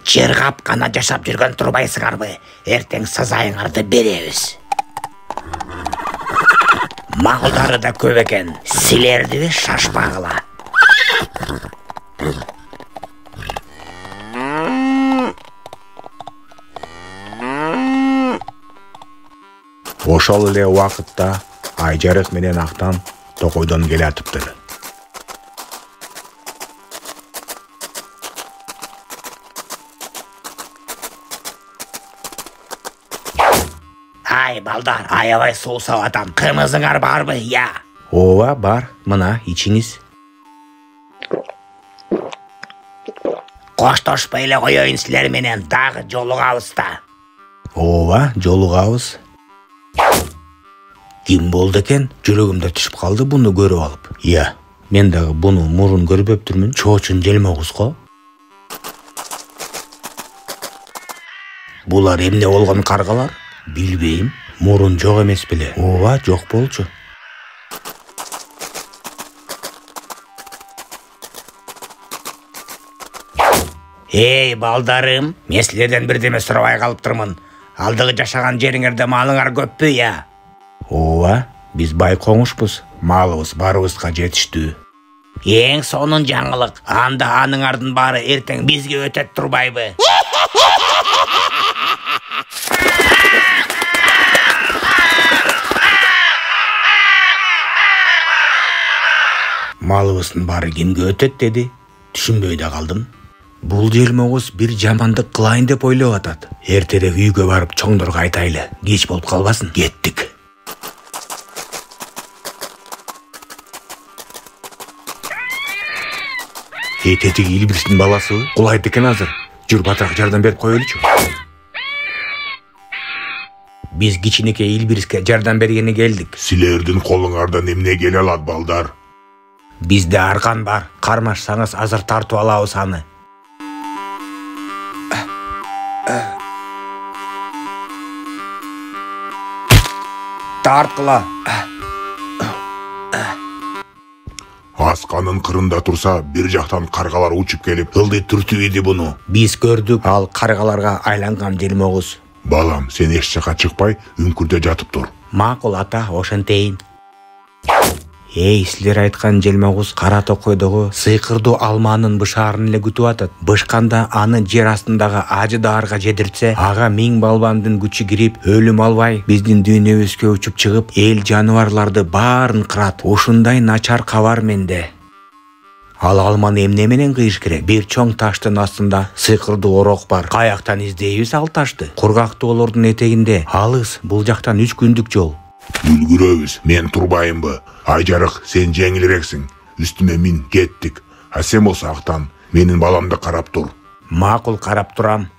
Жер капкана жашап жүргөн турбайсыңарбы? Эртең сазайыңарды беребиз. Малдары да көп экен. Силерди шашпагыла. Ошол эле убакытта Айжарык менен Актан токойдон келатыптыр. Ай, балдар, аябай суу сабатам. Кымызыңар барбы, я? Ооба, бар. Мына ичиңиз. Коштошпой эле коеюн силер менен, дагы жолугабыз да. Ооба, жолугабыз. Ким болду экен? Жүрөгүмдө түшүп калды буну көрүп алып. Иә, мен дагы буну мурун көрбөптүрмүн. Чоочун Желмогуз го. Булар эмне болгон каргалар? Билбейм. Мурун жок эмес беле? Ооба, жок болчу. Эй, балдарым, мен силерден бирдеме сурабай калыптырмын. Алдыгы жашаган жериңерде малыңар көппү, я? Ооба, биз бай коңушпуз. Малыбыз барыбызга жетиштүү. Эң сонун жаңылык. Анда аныңардын баары эртең бизге өтөт турбайбы? Малыбыздын баары кимге өтөт деди? Түшүнбөй да калдым. Бул Желмогуз бир жамандык кылайын деп ойлоп атат. Эртерээк үйгө барып чоңдорго айтайлы. Кеч болуп калбасын. Кеттик. Тетик Илбирстин баласы кулайт экен азыр. Жүр батыраак жардам берип коелучу. Биз кичинекей Илбирске жардам бергени келдик. Силердин колуңардан эмне келе алат, балдар? Бизде аркан бар. Кармашсаңыз азыр тартып алабыз аны. Тарткыла. Асканын кырында турса, бир жактан каргалар учуп келип, ылдый түртүп иди буну. Биз көрдүк, ал каргаларга айланган Желмогуз. Балам, сен эч жака чыкпай, үңкүрдө жатып тур. Макул ата, ошентейин. Эй, силер айткан Желмогуз кара токойдогу сыйкырдуу алманын бышаарын эле күтүп атат. Бышканда аны жер астындагы ажы даарга жедиртсе, ага 1000 балбандын күчү кирип, өлүм албай, биздин дүйнөбүзгө учуп чыгып, эл жаныбарларды баарын кырат. Ушундай начар кабар менде. Ал алманы эмне менен кыйыш керек? Бир чоң таштын астында сыйкырдуу орок бар. Каяктан издейбиз ал ташты? Кургак тоолордун этегинде. Алыс, бул жактан 3 күндүк жол. Үлгүрөбүз, мен турбайымбы? Айжарык, сен жеңилирексиң. Үстүмө мин, кеттик. А сен болсо Актан, менин баламды карап тур. Макул, карап турам.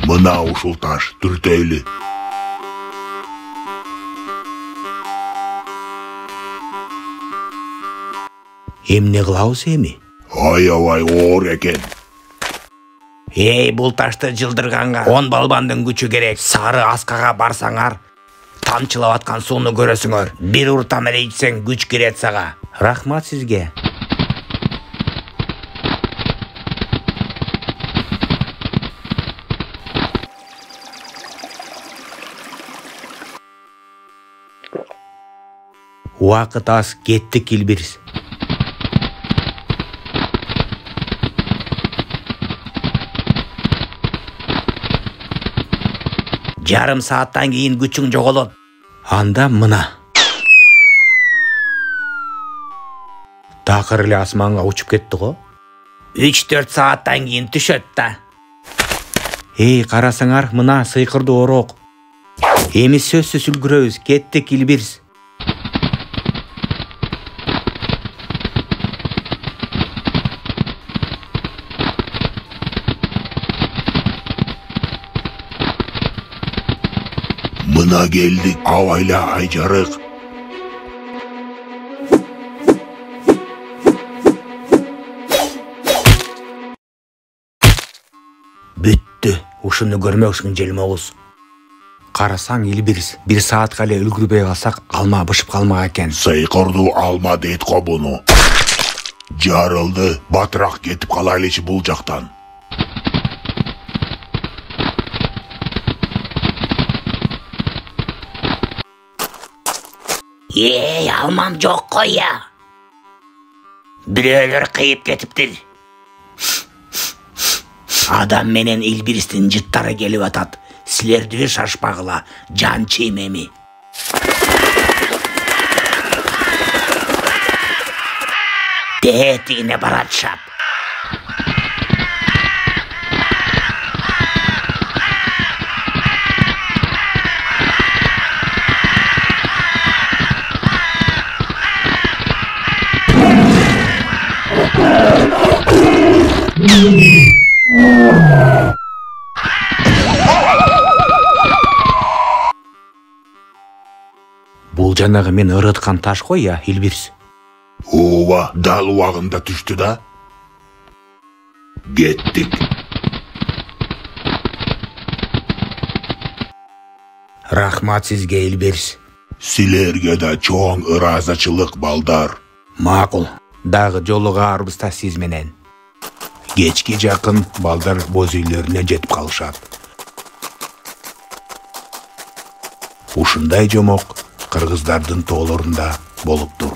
Мына ушул таш, түртөйлү. Эмне кылабыз эми? Аябай оор экен. Эй, бул ташты жылдырганга 10 балбандын күчү керек. Сары аскага барсаңар, тамчылап аткан сууну көрөсүңөр. Бир уртам эле ичсең күч кирет сага. Рахмат сизге. Убакыт аз, кеттик Илбирс. Жарым сааттан кийин күчүң жоголот. Анда мына. Такыр эле асманга учуп кетти го. 3-4 сааттан кийин түшөт да. Эй, карасаңар, мына сыйкырдуу орок. Эми сөзсүз үлгүрөбүз, кеттик Илбирс. Мына келдик, абайла Айжарык. Бүттү. Ушуну көрмөксүң Желмогуз. Карасаң Илбирс, 1 саатка эле үлгүрбөй калсак алма бышып калмак экен. Сыйкырдуу алма дейт го буну. Жарылды, батыраак кетип калайлычы бул жактан. Алмам жок кой я. Бирөөлөр кыйып кетиптир. Адам менен Илбирстин жыттары келип атат. Силерди шашпагыла, жан чиймеми. Тетигине баратышат. Бул жанагы мен ырыткан таш кой я, Илбирс. Ооба, дал убагында түштү да. Кеттик. Рахмат сизге, Илбирс. Силерге да чоң ыраазачылык, балдар. Макул. Дагы жолугаарбыз да сиз менен. Кечке жакын балдар боз үйлөрүнө жетип калышат. Ушундай жомок кыргыздардын тоолорунда болуптур.